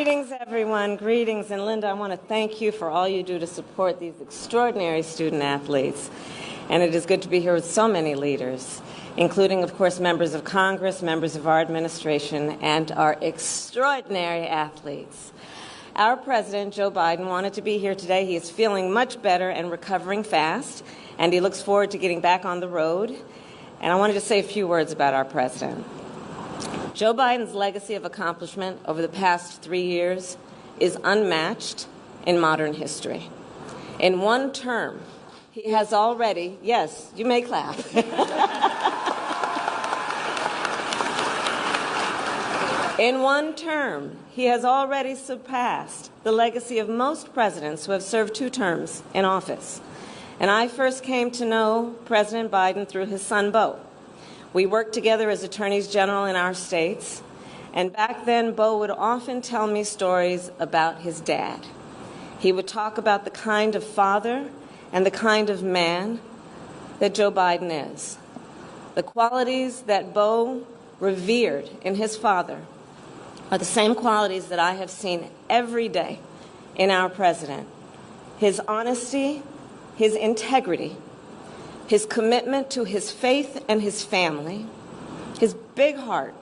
Greetings, everyone. Greetings. And Linda, I want to thank you for all you do to support these extraordinary student athletes. And it is good to be here with so many leaders, including, of course, members of Congress, members of our administration, and our extraordinary athletes. Our president, Joe Biden, wanted to be here today. He is feeling much better and recovering fast, and he looks forward to getting back on the road. And I wanted to say a few words about our president. Joe Biden's legacy of accomplishment over the past 3 years is unmatched in modern history. In one term, he has already, yes, you may clap. In one term, he has already surpassed the legacy of most presidents who have served 2 terms in office. And I first came to know President Biden through his son, Beau. We worked together as attorneys general in our states, and back then, Beau would often tell me stories about his dad. He would talk about the kind of father and the kind of man that Joe Biden is. The qualities that Beau revered in his father are the same qualities that I have seen every day in our president. His honesty, his integrity, his commitment to his faith and his family, his big heart,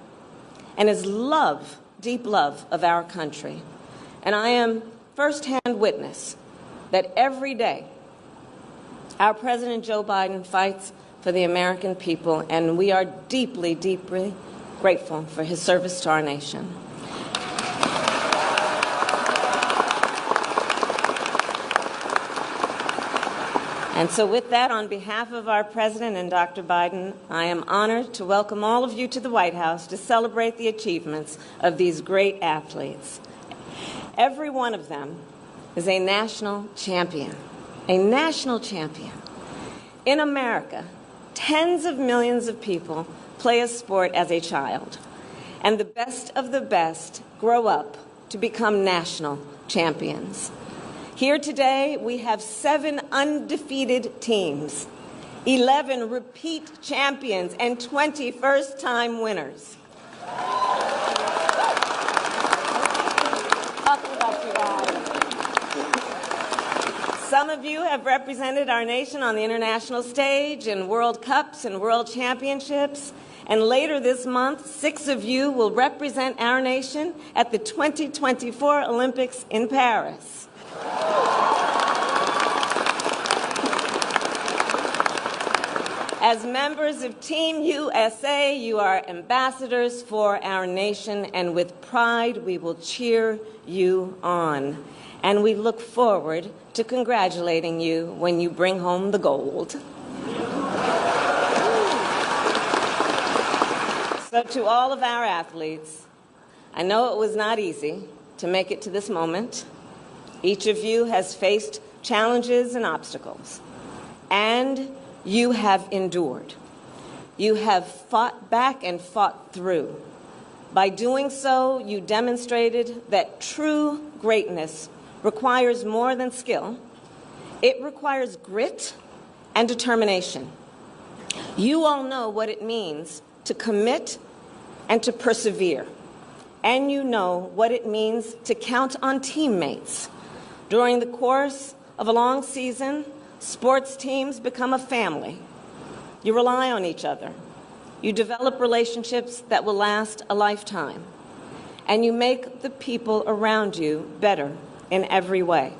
and his love, deep love of our country. And I am firsthand witness that every day our President Joe Biden fights for the American people, and we are deeply, deeply grateful for his service to our nation. And so with that, on behalf of our President and Dr. Biden, I am honored to welcome all of you to the White House to celebrate the achievements of these great athletes. Every one of them is a national champion, a national champion. In America, tens of millions of people play a sport as a child, and the best of the best grow up to become national champions. Here today, we have 7 undefeated teams, 11 repeat champions, and 20 first-time winners. Talking about you guys. Some of you have represented our nation on the international stage in World Cups and World Championships. And later this month, 6 of you will represent our nation at the 2024 Olympics in Paris. As members of Team USA, you are ambassadors for our nation, and with pride we will cheer you on. And we look forward to congratulating you when you bring home the gold. So to all of our athletes, I know it was not easy to make it to this moment. Each of you has faced challenges and obstacles, and you have endured. You have fought back and fought through. By doing so, you demonstrated that true greatness requires more than skill. It requires grit and determination. You all know what it means to commit and to persevere, and you know what it means to count on teammates. During the course of a long season, sports teams become a family. You rely on each other. You develop relationships that will last a lifetime. And you make the people around you better in every way.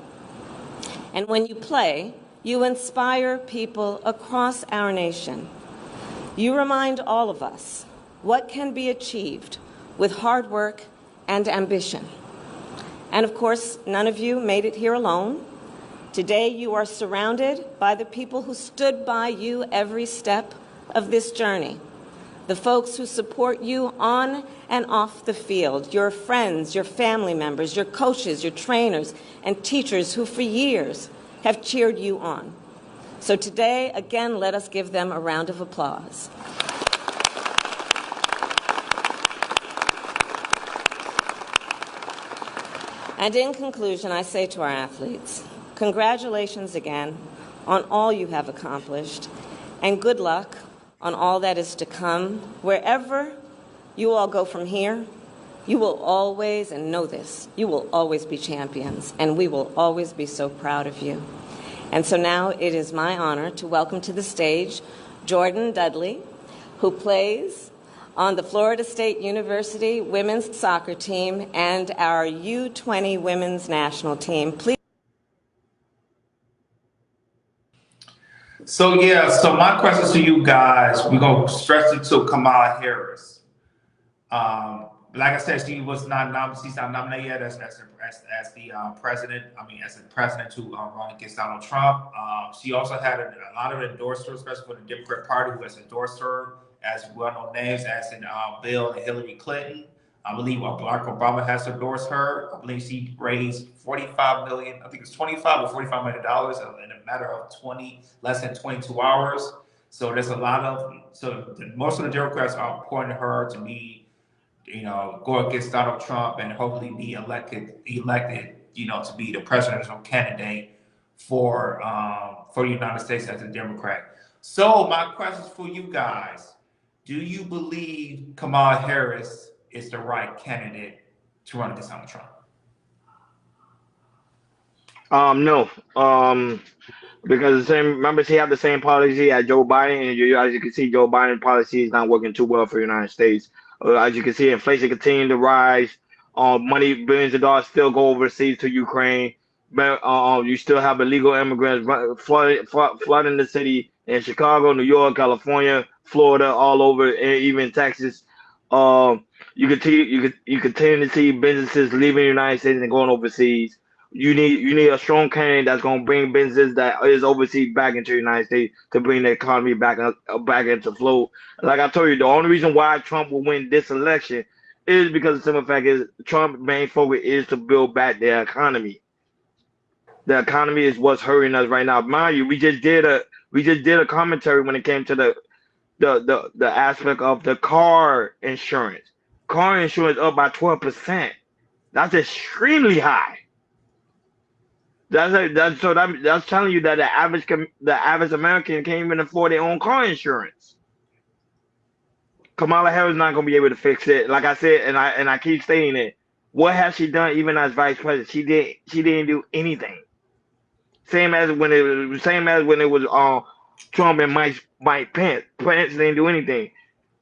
And when you play, you inspire people across our nation. You remind all of us what can be achieved with hard work and ambition. And of course, none of you made it here alone. Today, you are surrounded by the people who stood by you every step of this journey, the folks who support you on and off the field, your friends, your family members, your coaches, your trainers, and teachers who for years have cheered you on. So today, again, let us give them a round of applause. And in conclusion, I say to our athletes, congratulations again on all you have accomplished, and good luck on all that is to come, wherever you all go from here, You will always, and know this, you will always be champions, and we will always be so proud of you. And so now it is my honor to welcome to the stage Jordan Dudley, who plays on the Florida State University women's soccer team and our U20 women's national team. Please. So my question to you guys, we're gonna stress it to Kamala Harris. Like I said, she was she's not nominated yet as the president. As the president to run against Donald Trump. She also had a lot of endorsers, especially for the Democrat Party, who has endorsed her as well-known names, as in Bill and Hillary Clinton. I believe Barack Obama has endorsed her. I believe she raised $45 million. I think it's $25 or $45 million in a matter of less than 22 hours. So there's a lot of most of the Democrats are pointing her to be, go against Donald Trump and hopefully be elected, to be the presidential candidate for the United States as a Democrat. So my questions for you guys: do you believe Kamala Harris is the right candidate to run against Donald Trump? No. Because remember, she had the same policy as Joe Biden, and as you can see, Joe Biden's policy is not working too well for the United States. As you can see, inflation continuing to rise. Billions of dollars still go overseas to Ukraine. But you still have illegal immigrants flooding the city in Chicago, New York, California, Florida, all over, and even Texas. You continue to see businesses leaving the United States and going overseas. You need a strong candidate that's going to bring businesses that is overseas back into the United States to bring the economy back into flow. Like I told you, the only reason why Trump will win this election is because the simple fact is Trump's main focus is to build back the economy. The economy is what's hurting us right now. Mind you, we just did a commentary when it came to the aspect of the car insurance. Car insurance up by 12%. That's extremely high. That's telling you that the average American can't even afford their own car insurance. Kamala Harris is not going to be able to fix it. Like I said, and I keep stating it. What has she done even as vice president? She didn't do anything. Same as when it was Trump and Mike Pence. Pence didn't do anything.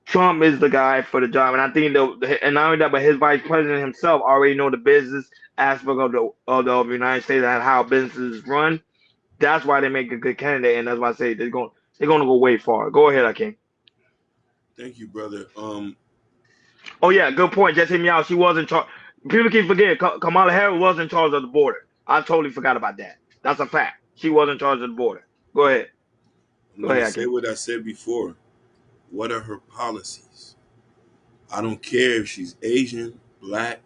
Trump is the guy for the job, and I think and not only that, but his vice president himself already know the business aspect of the United States and how businesses run. That's why they make a good candidate, and that's why I say they're going to go way far. Go ahead, Akeem. Thank you, brother. Oh yeah, good point. Just hit me out. She was in charge. People keep forgetting Kamala Harris was in charge of the border. I totally forgot about that. That's a fact. She was in charge of the border. Go ahead. I'm going to say what I said before. What are her policies? I don't care if she's Asian, black.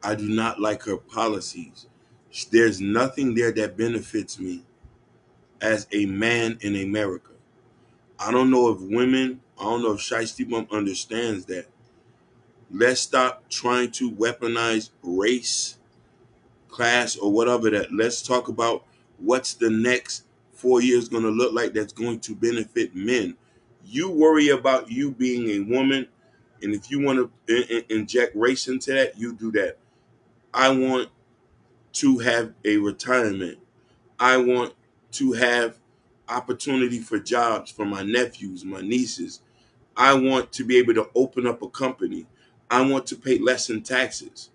I do not like her policies. There's nothing there that benefits me as a man in America. I don't know if Shiesty Bum understands that. Let's stop trying to weaponize race, class, or whatever that. Let's talk about what's the next 4 years going to look like that's going to benefit men. You worry about you being a woman, and if you want to inject race into that, you do that. I want to have a retirement. I want to have opportunity for jobs for my nephews, my nieces. I want to be able to open up a company. I want to pay less in taxes.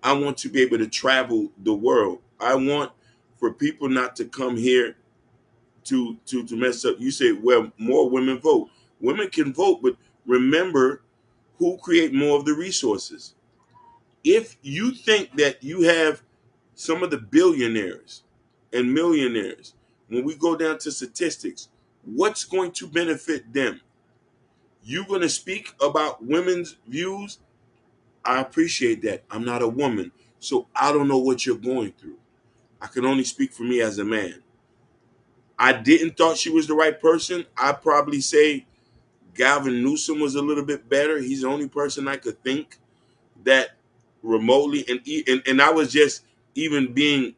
I want to be able to travel the world. I want for people not to come here to mess up. You say, well, more women vote. Women can vote, but remember who create more of the resources. If you think that you have some of the billionaires and millionaires, when we go down to statistics, what's going to benefit them? You're going to speak about women's views. I appreciate that. I'm not a woman, so I don't know what you're going through. I can only speak for me as a man. I didn't thought she was the right person. I'd probably say Gavin Newsom was a little bit better. He's the only person I could think that remotely, and I was just even being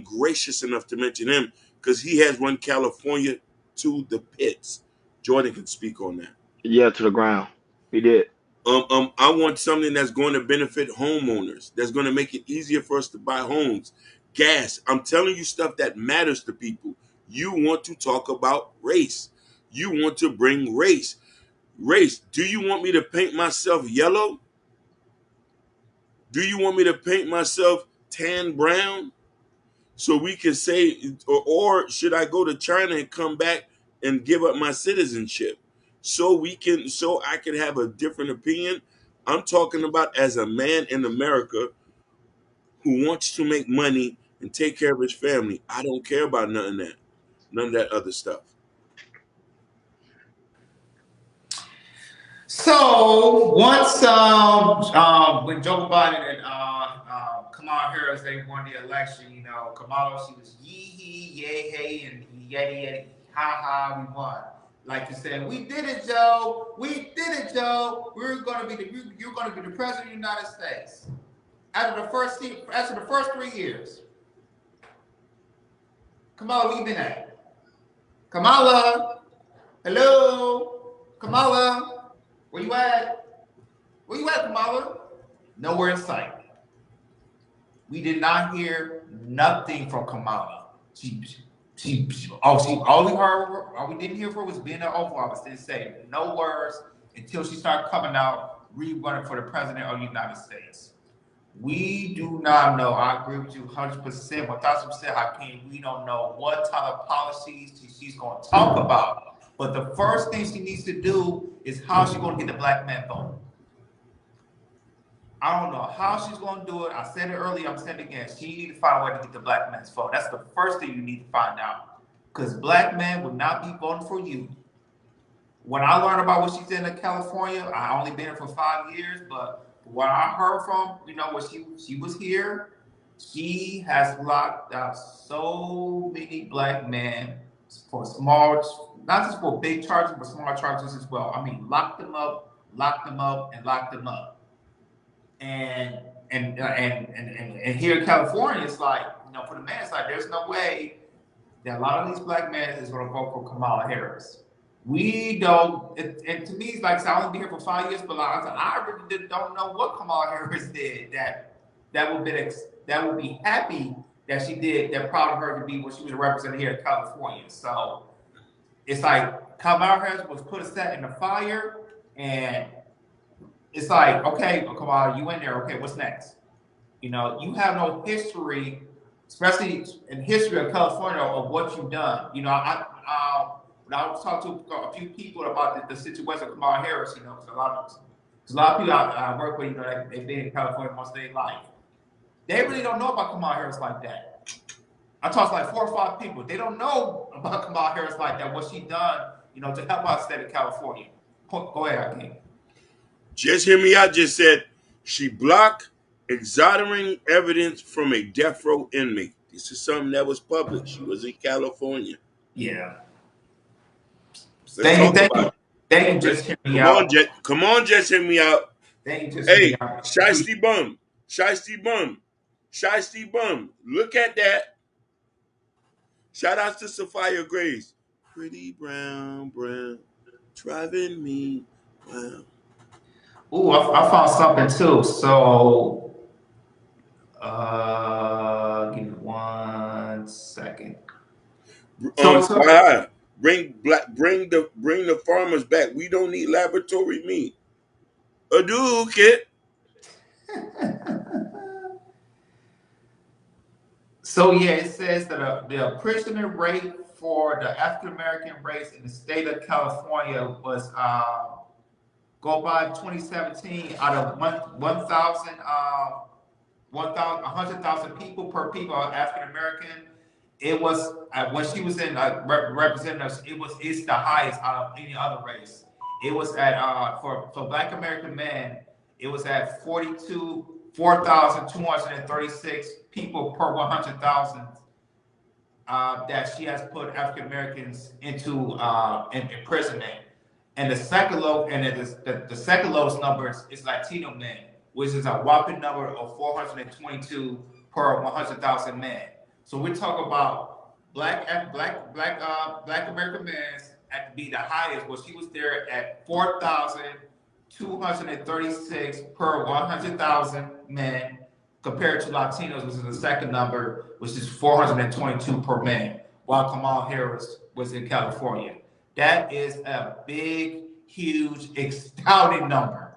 gracious enough to mention him because he has run California to the pits. Jordan can speak on that. Yeah, to the ground. He did. I want something that's going to benefit homeowners, that's going to make it easier for us to buy homes. Gas. I'm telling you stuff that matters to people. You want to talk about race. You want to bring race. Race. Do you want me to paint myself yellow? Do you want me to paint myself tan brown? So we can say, or should I go to China and come back and give up my citizenship so I can have a different opinion? I'm talking about as a man in America who wants to make money and take care of his family. I don't care about none of that other stuff. So once when Joe Biden and Kamala Harris they won the election, Kamala, she was yee hee yay hey and yeti yeti ha ha, we won. Like you said, we did it, Joe. We did it, Joe. You're gonna be the president of the United States. After the first 3 years. Kamala, where you been at? Kamala, hello, Kamala. Where you at? Where you at, Kamala? Nowhere in sight. We did not hear nothing from Kamala. All we didn't hear from her was being in the Oval Office. Didn't say no words until she started coming out, running for the president of the United States. We do not know. I agree with you 100%, 1,000%, Hakeem. We don't know what type of policies she's going to talk about. But the first thing she needs to do is how she's going to get the black man vote. I don't know how she's going to do it. I said it earlier. I'm saying it again. She needs to find a way to get the black man's vote. That's the first thing you need to find out. Because black men will not be voting for you. When I learned about what she did in California, I only been here for 5 years, but what I heard from, when she was here, she has locked out so many black men for small, not just for big charges, but small charges as well. I mean, locked them up, and locked them up. And here in California, it's like, for the man, it's like there's no way that a lot of these black men is going to vote for Kamala Harris. We don't, and to me, it's like, I've only been here for 5 years, but I really don't know what Kamala Harris did that would be happy that she did, that proud of her to be what she was representing here in California. So it's like Kamala Harris was put a set in the fire, and it's like, okay, Kamala, you in there? Okay, what's next? You have no history, especially in history of California, of what you've done. When I was talking to a few people about the situation of Kamala Harris, because a lot of people I work with, they've been in California most of their life. They really don't know about Kamala Harris like that. I talked to like 4 or 5 people. They don't know about Kamala Harris like that, what she done, to help out the state of California. Go ahead, Hakeem. Just hear me out. Just said she blocked exonerating evidence from a death row inmate. This is something that was published. She was in California. Yeah. Let's talk about it. They can just hear me out. Come on, just hear me out. They can just Hey, hear me out. Shiesty bum. Look at that. Shout out to Sophia Grace. Pretty brown, driving me wild. Ooh, I found something too. So, give me 1 second. Bring the farmers back. We don't need laboratory meat. Kid. So yeah, it says that the prisoner rate for the African American race in the state of California was go by 2017 out of 100,000 people per people African American. It was when she was in representing us. It's the highest out of any other race. It was at for Black American men. It was at 4,236 people per 100,000 that she has put African Americans into imprisonment. And the second lowest number is Latino men, which is a whopping number of 422 per 100,000 men. So we're talking about Black American men at to be the highest. Well, she was there at 4,000 236 per 100,000 men, compared to Latinos, which is the second number, which is 422 per man, while Kamala Harris was in California. That is a big, huge, astounding number.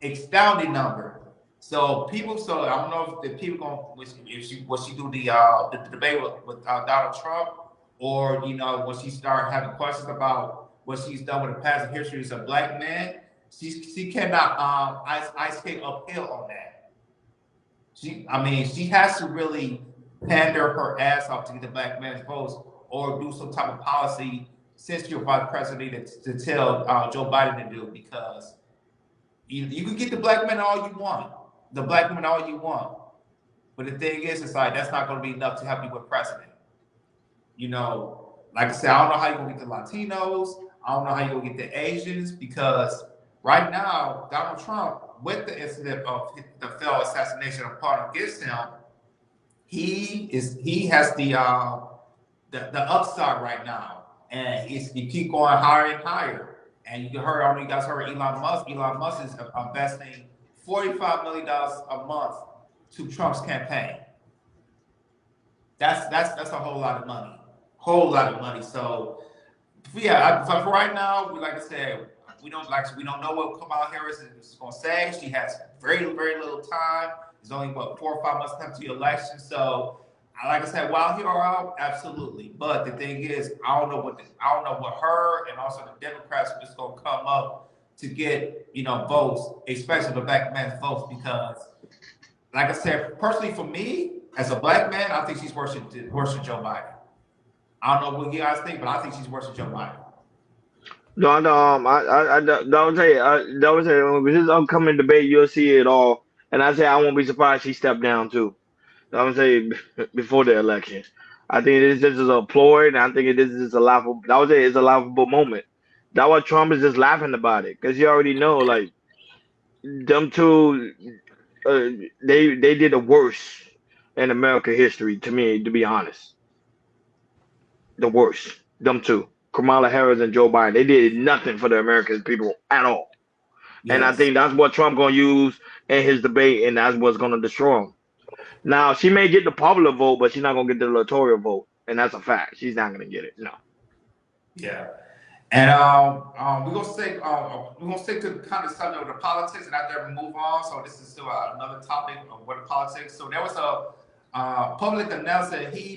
Astounding number. So I don't know if the people going if she do the debate with Donald Trump, or when she start having questions about what she's done with the past history as a black man, she cannot ice skate uphill on that. She has to really pander her ass off to get the black man's votes, or do some type of policy since you're vice president to tell Joe Biden to do, because you can get the black men all you want, the black women all you want, but the thing is, it's like that's not going to be enough to help you with president. Like I said, I don't know how you're going to get the Latinos. I don't know how you're going to get the Asians, because right now, Donald Trump, with the incident of the failed assassination of plot against him, he has the upside right now, and he keep going higher and higher. And you guys heard Elon Musk. Elon Musk is investing $45 million a month to Trump's campaign. That's a whole lot of money. Whole lot of money. So yeah, for right now, like I said, we don't know what Kamala Harris is going to say. She has very, very little time. There's only 4 or 5 months left to the election. So, like I said, while here or out, absolutely. But the thing is, I don't know what her and also the Democrats are just going to come up to get votes, especially the black man's votes, because, like I said, personally for me as a black man, I think she's worse than Joe Biden. I don't know what you guys think, but I think she's worse than Joe Biden. No, I don't say with this upcoming debate, you'll see it all. And I say I won't be surprised she stepped down too. I would say before the election. I think this is a ploy, and I think this is a laughable. I would say it's a laughable moment. That's why Trump is just laughing about it, because you already know, like, them two, they did the worst in American history, to me, to be honest. The worst. Them two, Kamala Harris and Joe Biden, they did nothing for the American people at all. Yes. And I think that's what Trump gonna use in his debate, and that's what's gonna destroy him. Now, she may get the popular vote, but she's not gonna get the electoral vote, and that's a fact. She's not gonna get it. No. Yeah, and we're gonna stick to kind of subject of the politics, and after we move on. So this is still another topic of what the politics. So there was a public announcement. He